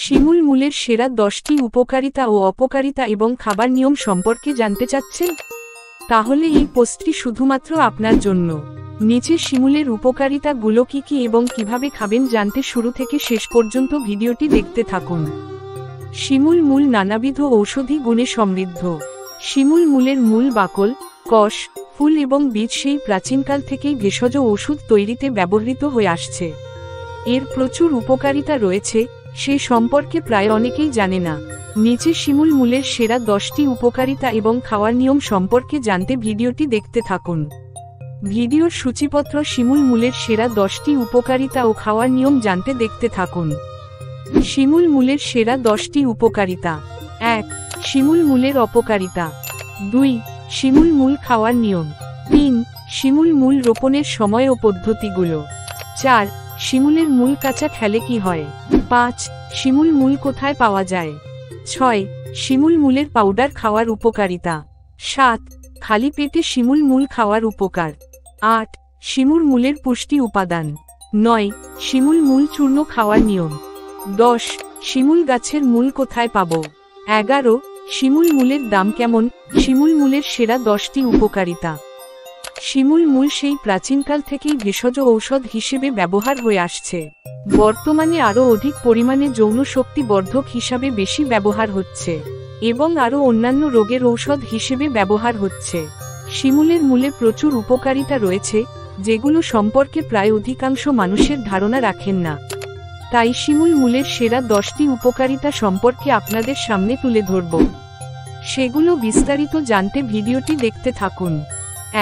শিমুল মূলের সেরা 10টি উপকারিতা ও অপকারিতা এবং খাবার নিয়ম সম্পর্কে জানতে চাচ্ছেন? তাহলে এই পোস্টটি শুধুমাত্র আপনার জন্য। নিচে শিমুলের উপকারিতাগুলো কি কি এবং কিভাবে খাবেন জানতে শুরু থেকে শেষ পর্যন্ত ভিডিওটি দেখতে থাকুন। শিমুল মূল নানাবিধ ঔষধি গুণে সমৃদ্ধ। শিমুল মূলের মূল বাকল, কষ, ফুল এবং বীজ সেই প্রাচীনকাল থেকেই ভেষজ ওষুধ তৈরিতে ব্যবহৃত হয়ে আসছে। এর প্রচুর উপকারিতা রয়েছে, সে সম্পর্কে প্রায় অনেকেই জানে না। নিচে শিমুল মূলের সেরা 10টি উপকারিতা এবং খাওয়ার নিয়ম সম্পর্কে জানতে ভিডিওটি দেখতে থাকুন। ভিডিওর সূচিপত্র শিমুল মূলের সেরা 10টি উপকারিতা ও খাওয়ার নিয়ম জানতে দেখতে থাকুন। শিমুল মূলের সেরা 10টি উপকারিতা। 1. শিমুল মূলের অপকারিতা। 2. শিমুল মূল খাওয়ার নিয়ম। 3. শিমুল মূল রোপণের সময় ও পদ্ধতিগুলো। 4. শিমুলের মূল কাঁচা খেলে কি হয়। 5. শিমুল মূল কোথায় পাওয়া যায়। 6. শিমুল মূলের পাউডার খাওয়ার উপকারিতা। 7. খালি পেটে শিমুল মূল খাওয়ার উপকার। 8. শিমুল মূলের পুষ্টি উপাদান। 9. শিমুল মূল চূর্ণ খাওয়ার নিয়ম। 10. শিমুল গাছের মূল কোথায় পাব। 11. শিমুল মূলের দাম কেমন। শিমুল মূলের সেরা 10টি উপকারিতা। শিমুল মূল সেই প্রাচীনকাল থেকেই ভেষজ ঔষধ হিসেবে ব্যবহার হয়ে আসছে। বর্তমানে আরও অধিক পরিমাণে যৌন শক্তি বর্ধক হিসাবে বেশি ব্যবহার হচ্ছে এবং আরও অন্যান্য রোগের ঔষধ হিসেবে ব্যবহার হচ্ছে। শিমুলের মূলে প্রচুর উপকারিতা রয়েছে, যেগুলো সম্পর্কে প্রায় অধিকাংশ মানুষের ধারণা রাখেন না। তাই শিমুল মূলের সেরা 10টি উপকারিতা সম্পর্কে আপনাদের সামনে তুলে ধরব। সেগুলো বিস্তারিত জানতে ভিডিওটি দেখতে থাকুন।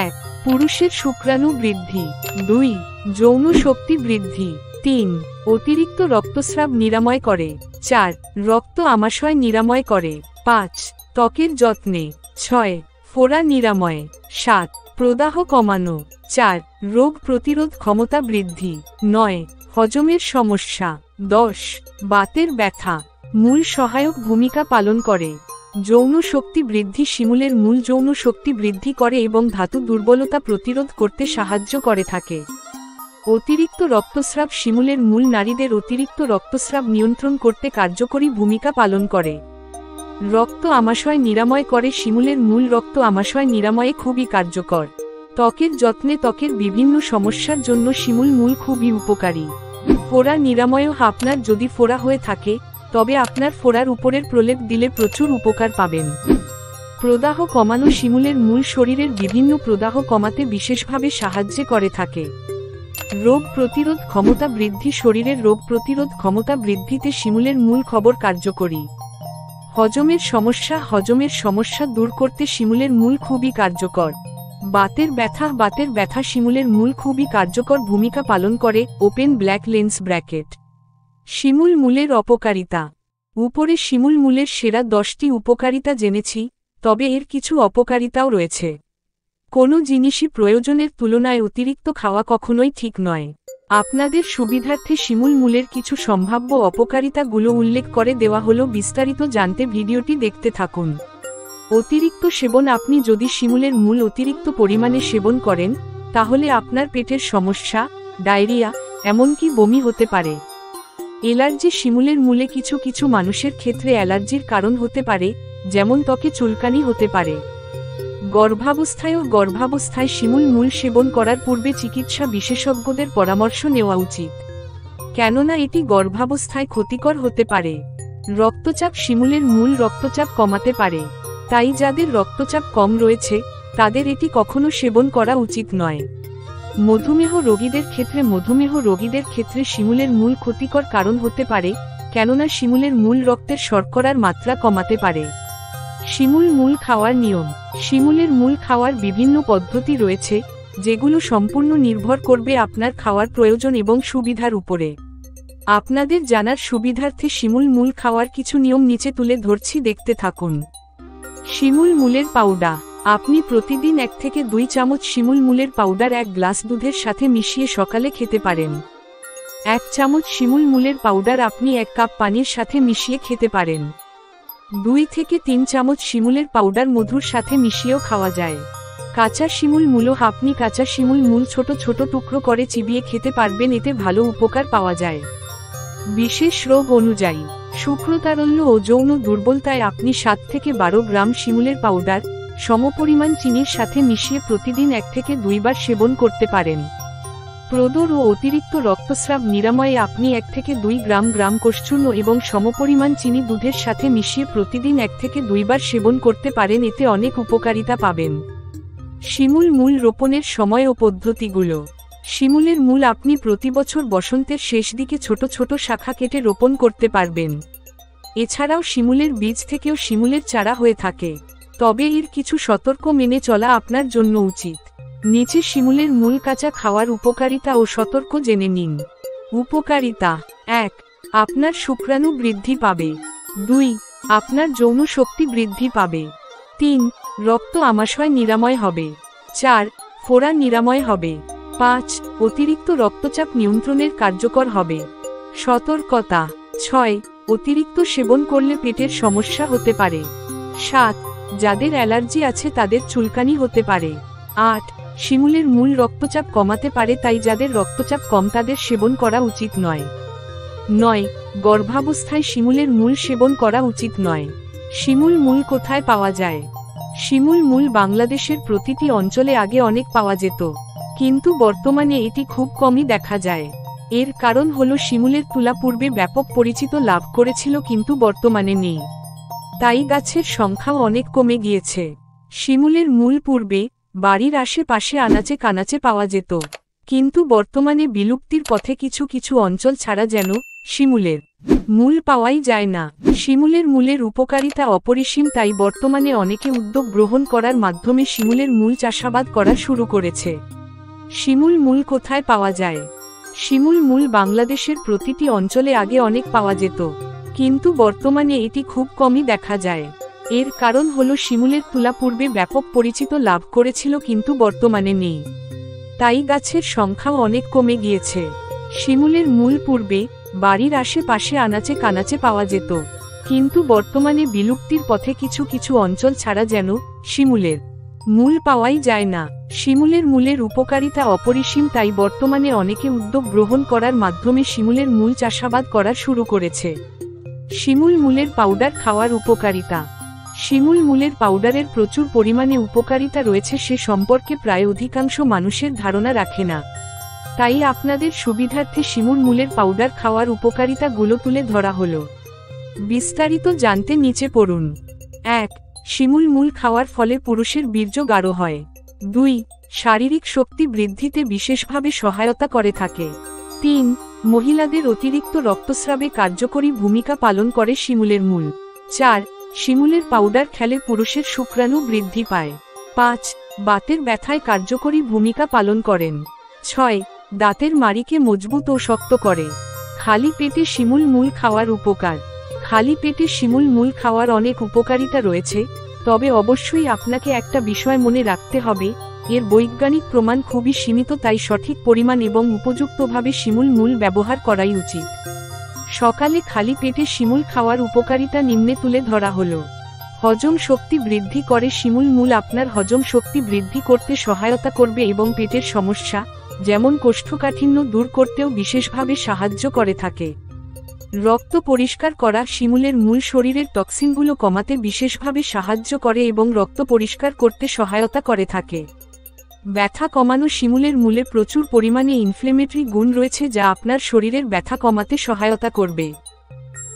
1. পুরুষের শুক্রাণু বৃদ্ধি। 2. যৌন শক্তি বৃদ্ধি। 3. অতিরিক্ত রক্তস্রাব নিরাময় করে। 4. রক্ত আমাশয় নিরাময় করে। 5. ত্বকের যত্নে। 6. ফোড়া নিরাময়। 7. প্রদাহ কমানো। 4. রোগ প্রতিরোধ ক্ষমতা বৃদ্ধি। 9. হজমের সমস্যা। 10. বাতের ব্যথা। মূল সহায়ক ভূমিকা পালন করে। যৌন শক্তি বৃদ্ধি। শিমুলের মূল যৌন শক্তি বৃদ্ধি করে এবং ধাতু দুর্বলতা প্রতিরোধ করতে সাহায্য করে থাকে। অতিরিক্ত রক্তস্রাব। শিমুলের মূল নারীদের অতিরিক্ত রক্তস্রাব নিয়ন্ত্রণ করতে কার্যকরী ভূমিকা পালন করে। রক্ত আমাশয় নিরাময় করে। শিমুলের মূল রক্ত আমাশয় নিরাময়ে খুবই কার্যকর। ত্বকের যত্নে। ত্বকের বিভিন্ন সমস্যার জন্য শিমুল মূল খুবই উপকারী। ফোড়া নিরাময়ও। আপনার যদি ফোড়া হয়ে থাকে তবে আপনার ফোড়ার উপরের প্রলেপ দিলে প্রচুর উপকার পাবেন। প্রদাহ কমানো। শিমুলের মূল শরীরের বিভিন্ন প্রদাহ কমাতে বিশেষভাবে সাহায্য করে থাকে। রোগ প্রতিরোধ ক্ষমতা বৃদ্ধি। শরীরের রোগ প্রতিরোধ ক্ষমতা বৃদ্ধিতে শিমুলের মূল খবর কার্যকরী। হজমের সমস্যা। হজমের সমস্যা দূর করতে শিমুলের মূল খুবই কার্যকর। বাতের ব্যথা। বাতের ব্যথা। শিমুলের মূল খুবই কার্যকর ভূমিকা পালন করে। Open black lens bracket. শিমুল মূলের অপকারিতা। উপরে শিমুল মূলের সেরা 10টি উপকারিতা জেনেছি, তবে এর কিছু অপকারিতাও রয়েছে। কোনো জিনিসই প্রয়োজনের তুলনায় অতিরিক্ত খাওয়া কখনোই ঠিক নয়। আপনাদের সুবিধার্থে শিমুল মূলের কিছু সম্ভাব্য অপকারিতাগুলো উল্লেখ করে দেওয়া হলো। বিস্তারিত জানতে ভিডিওটি দেখতে থাকুন। অতিরিক্ত সেবন। আপনি যদি শিমুলের মূল অতিরিক্ত পরিমাণে সেবন করেন তাহলে আপনার পেটের সমস্যা, ডায়রিয়া, এমনকি বমি হতে পারে। অ্যালার্জি। শিমুলের মূলে কিছু কিছু মানুষের ক্ষেত্রে অ্যালার্জির কারণ হতে পারে, যেমন ত্বকে চুলকানি হতে পারে। গর্ভাবস্থায় শিমুল মূল সেবন করার পূর্বে চিকিৎসা বিশেষজ্ঞদের পরামর্শ নেওয়া উচিত, কেননা এটি গর্ভাবস্থায় ক্ষতিকর হতে পারে। রক্তচাপ। শিমুলের মূল রক্তচাপ কমাতে পারে, তাই যাদের রক্তচাপ কম রয়েছে তাদের এটি কখনো সেবন করা উচিত নয়। মধুমেহ রোগীদের ক্ষেত্রে শিমুলের মূল ক্ষতিকর কারণ হতে পারে, কেননা শিমুলের মূল রক্তের শর্করার মাত্রা কমাতে পারে। শিমুল মূল খাওয়ার নিয়ম। শিমুলের মূল খাওয়ার বিভিন্ন পদ্ধতি রয়েছে, যেগুলো সম্পূর্ণ নির্ভর করবে আপনার খাওয়ার প্রয়োজন এবং সুবিধার উপরে। আপনাদের জানার সুবিধার্থে শিমুল মূল খাওয়ার কিছু নিয়ম নিচে তুলে ধরছি, দেখতে থাকুন। শিমুল মূলের পাউডার। আপনি প্রতিদিন 1 থেকে 2 চামচ শিমুল মূলের পাউডার 1 গ্লাস দুধের সাথে মিশিয়ে সকালে খেতে পারেন। 1 চামচ শিমুল মূলের পাউডার আপনি 1 কাপ পানির সাথে মিশিয়ে খেতে পারেন। 2 থেকে 3 চামচ শিমুলের পাউডার মধুর সাথে মিশিয়েও খাওয়া যায়। কাঁচা শিমুল মূল। আপনি কাঁচা শিমুল মূল ছোট ছোট টুকরো করে চিবিয়ে খেতে পারবেন, এতে ভালো উপকার পাওয়া যায়। বিশেষ রোগ অনুযায়ী শুক্রতারল্য ও যৌন দুর্বলতায় আপনি 7 থেকে 12 গ্রাম শিমুলের পাউডার সমপরিমাণ চিনির সাথে মিশিয়ে প্রতিদিন 1 থেকে 2 বার সেবন করতে পারেন। প্রদর ও অতিরিক্ত রক্তস্রাব নিরাময়ে আপনি 1 থেকে 2 গ্রাম কোষচূর্ণ এবং সমপরিমাণ চিনি দুধের সাথে মিশিয়ে প্রতিদিন 1 থেকে 2 বার সেবন করতে পারেন, এতে অনেক উপকারিতা পাবেন। শিমুল মূল রোপণের সময় ও পদ্ধতিগুলো। শিমুলের মূল আপনি প্রতি বছর বসন্তের শেষ দিকে ছোট ছোট শাখা কেটে রোপণ করতে পারবেন। এছাড়াও শিমুলের বীজ থেকেও শিমুলের চারা হয়ে থাকে, তবে এর কিছু সতর্ক মেনে চলা আপনার জন্য উচিত। নিচে শিমুলের মূল কাঁচা খাওয়ার উপকারিতা ও সতর্ক জেনে নিন। উপকারিতা: 1. আপনার শুক্রাণু বৃদ্ধি পাবে। 2. আপনার যৌন শক্তি বৃদ্ধি পাবে। 3. রক্ত আমাশয় নিরাময় হবে। 4. ফোড়া নিরাময় হবে। 5. অতিরিক্ত রক্তচাপ নিয়ন্ত্রণের কার্যকর হবে। সতর্কতা: 6. অতিরিক্ত সেবন করলে পেটের সমস্যা হতে পারে। 7. যাদের অ্যালার্জি আছে তাদের চুলকানি হতে পারে। 8. শিমুলের মূল রক্তচাপ কমাতে পারে, তাই যাদের রক্তচাপ কম তাদের সেবন করা উচিত নয়। 9. গর্ভাবস্থায় শিমুলের মূল সেবন করা উচিত নয়। শিমুল মূল কোথায় পাওয়া যায়? শিমুল মূল বাংলাদেশের প্রতিটি অঞ্চলে আগে অনেক পাওয়া যেত, কিন্তু বর্তমানে এটি খুব কমই দেখা যায়। এর কারণ হলো শিমুলের তুলা পূর্বে ব্যাপক পরিচিতি লাভ করেছিল কিন্তু বর্তমানে নেই, তাই গাছের সংখ্যাও অনেক কমে গিয়েছে। শিমুলের মূল পূর্বে বাড়ির আশেপাশে আনাচে কানাচে পাওয়া যেত, কিন্তু বর্তমানে বিলুপ্তির পথে কিছু কিছু অঞ্চল ছাড়া যেন শিমুলের মূল পাওয়াই যায় না। শিমুলের মূলের উপকারিতা অপরিসীম, তাই বর্তমানে অনেকে উদ্যোগ গ্রহণ করার মাধ্যমে শিমুলের মূল চাষাবাদ করা শুরু করেছে। শিমুল মূল কোথায় পাওয়া যায়? শিমুল মূল বাংলাদেশের প্রতিটি অঞ্চলে আগে অনেক পাওয়া যেত, কিন্তু বর্তমানে এটি খুব কমই দেখা যায়। এর কারণ হলো শিমুলের তুলা পূর্বে ব্যাপক পরিচিতি লাভ করেছিল কিন্তু বর্তমানে নেই, তাই গাছের সংখ্যাও অনেক কমে গিয়েছে। শিমুলের মূল পূর্বে বাড়ির আশেপাশে আনাচে কানাচে পাওয়া যেত, কিন্তু বর্তমানে বিলুপ্তির পথে কিছু কিছু অঞ্চল ছাড়া যেন শিমুলের মূল পাওয়াই যায় না। শিমুলের মূলের উপকারিতা অপরিসীম, তাই বর্তমানে অনেকে উদ্যোগ গ্রহণ করার মাধ্যমে শিমুলের মূল চাষাবাদ করা শুরু করেছে। শিমুল মূলের পাউডার খাওয়ার উপকারিতা। শিমুল মূলের পাউডারের প্রচুর পরিমাণে উপকারিতা রয়েছে, সে সম্পর্কে প্রায় অধিকাংশ মানুষের ধারণা রাখে না, তাই আপনাদের সুবিধার্থে শিমুল মূলের পাউডার খাওয়ার উপকারিতাগুলো তুলে ধরা হলো। বিস্তারিত জানতে নিচে পড়ুন। 1. শিমুল মূল খাওয়ার ফলে পুরুষের বীর্য গাঢ় হয়। 2. শারীরিক শক্তি বৃদ্ধিতে বিশেষভাবে সহায়তা করে থাকে। 3. মহিলাদের অতিরিক্ত রক্তস্রাবে কার্যকরী ভূমিকা পালন করে শিমুলের মূল। 4. শিমুলের পাউডার খেলে পুরুষের শুক্রাণু বৃদ্ধি পায়। 5. বাতের ব্যথায় কার্যকরী ভূমিকা পালন করেন। 6. দাঁতের মাড়িকে মজবুত ও শক্ত করে। খালি পেটে শিমুল মূল খাওয়ার উপকার। খালি পেটে শিমুল মূল খাওয়ার অনেক উপকারিতা রয়েছে, তবে অবশ্যই আপনাকে একটা বিষয় মনে রাখতে হবে, এর বৈজ্ঞানিক প্রমাণ খুবই সীমিত, তাই সঠিক পরিমাণ এবং উপযুক্তভাবে শিমুল মূল ব্যবহার করাই উচিত। সকালে খালি পেটে শিমুল খাওয়ার উপকারিতা নিম্নে তুলে ধরা হলো। হজম শক্তি বৃদ্ধি করে। শিমুল মূল আপনার হজম শক্তি বৃদ্ধি করতে সহায়তা করবে এবং পেটের সমস্যা যেমন কোষ্ঠকাঠিন্য দূর করতেও বিশেষভাবে সাহায্য করে থাকে। রক্ত পরিষ্কার করা। শিমুলের মূল শরীরের টক্সিনগুলো কমাতে বিশেষভাবে সাহায্য করে এবং রক্ত পরিষ্কার করতে সহায়তা করে থাকে। ব্যথা কমানো। শিমুলের মূলে প্রচুর পরিমাণে ইনফ্লেমেটরি গুণ রয়েছে যা আপনার শরীরের ব্যথা কমাতে সহায়তা করবে।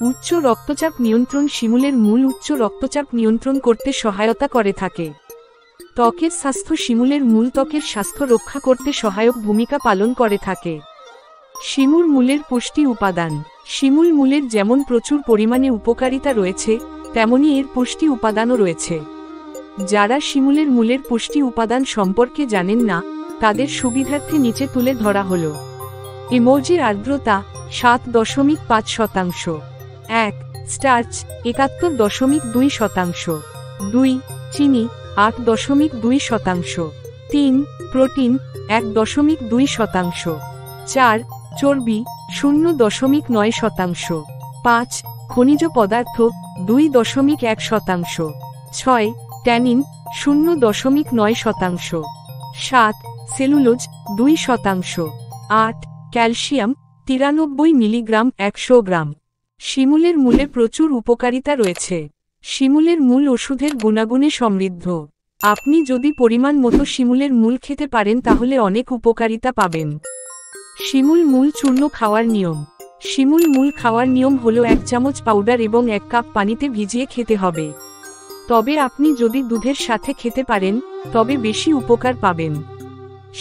উচ্চ রক্তচাপ নিয়ন্ত্রণ। শিমুলের মূল উচ্চ রক্তচাপ নিয়ন্ত্রণ করতে সহায়তা করে থাকে। ত্বকের স্বাস্থ্য। শিমুলের মূল ত্বকের স্বাস্থ্য রক্ষা করতে সহায়ক ভূমিকা পালন করে থাকে। শিমুল মূলের পুষ্টি উপাদান। শিমুল মূলের যেমন প্রচুর পরিমাণে উপকারিতা রয়েছে, তেমনি এর পুষ্টি উপাদানও রয়েছে। যারা শিমুলের মূলের পুষ্টি উপাদান সম্পর্কে জানেন না, তাদের সুবিধার্থে নিচে তুলে ধরা হলো। ইমোজির আর্দ্রতা 7.5%। 1. স্টার্চ 71.2%। 2. চিনি 8.2%। 3. প্রোটিন 1.2%। 4. চর্বি 0.9%। 5. খনিজ পদার্থ 2.1%। 6. ট্যানিন 0.9%। 7. সেলুলোজ 2%। 8. ক্যালসিয়াম 93 মিলিগ্রাম 100 গ্রাম। শিমুলের মূলে প্রচুর উপকারিতা রয়েছে। শিমুলের মূল ওষুধের গুণাগুণে সমৃদ্ধ। আপনি যদি পরিমাণ মতো শিমুলের মূল খেতে পারেন তাহলে অনেক উপকারিতা পাবেন। শিমুল মূল চূর্ণ খাওয়ার নিয়ম। শিমুল মূল খাওয়ার নিয়ম হলো 1 চামচ পাউডার এবং 1 কাপ পানিতে ভিজিয়ে খেতে হবে। তবে আপনি যদি দুধের সাথে খেতে পারেন তবে বেশি উপকার পাবেন।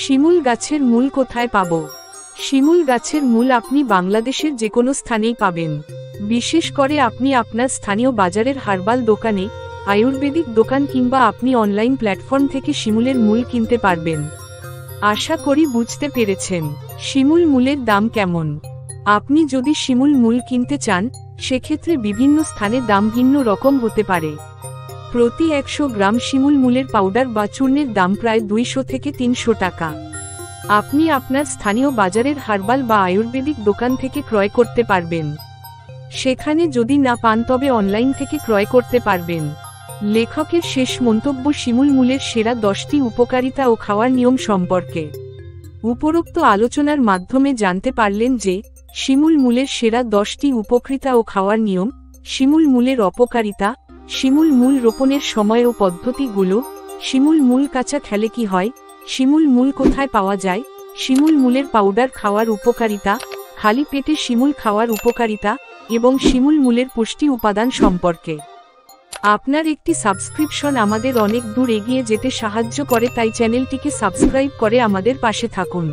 শিমুল গাছের মূল কোথায় পাব? শিমুল গাছের মূল আপনি বাংলাদেশের যে কোনো স্থানেই পাবেন। বিশেষ করে আপনি আপনার স্থানীয় বাজারের হার্বাল দোকানে, আয়ুর্বেদিক দোকান কিংবা আপনি অনলাইন প্ল্যাটফর্ম থেকে শিমুলের মূল কিনতে পারবেন। আশা করি বুঝতে পেরেছেন শিমুল মূলের দাম কেমন। আপনি যদি শিমুল মূল কিনতে চান সেক্ষেত্রে বিভিন্ন স্থানে দাম ভিন্ন রকম হতে পারে। প্রতি 100 গ্রাম শিমুল মূলের পাউডার বা চূর্ণের দাম প্রায় 200 থেকে 300 টাকা। আপনি আপনার স্থানীয় বাজারের হার্বাল বা আয়ুর্বেদিক দোকান থেকে ক্রয় করতে পারবেন। সেখানে যদি না পান তবে অনলাইন থেকে ক্রয় করতে পারবেন। লেখকের শেষ মন্তব্য শিমুল মূলের সেরা 10টি উপকারিতা ও খাওয়ার নিয়ম সম্পর্কে। উপরোক্ত আলোচনার মাধ্যমে জানতে পারলেন যে শিমুল মূলের সেরা 10টি উপকারিতা ও খাওয়ার নিয়ম, শিমুল মূলের অপকারিতা, শিমুল মূল রোপণের সময় ও পদ্ধতিগুলো, শিমুল মূল কাঁচা খেলে কি হয়, শিমুল মূল কোথায় পাওয়া যায়, শিমুল মূলের পাউডার খাওয়ার উপকারিতা, খালি পেটে শিমুল খাওয়ার উপকারিতা এবং শিমুল মূলের পুষ্টি উপাদান সম্পর্কে। আপনার একটি সাবস্ক্রিপশন আমাদের অনেক দূর এগিয়ে যেতে সাহায্য করে, তাই চ্যানেলটিকে সাবস্ক্রাইব করে আমাদের পাশে থাকুন।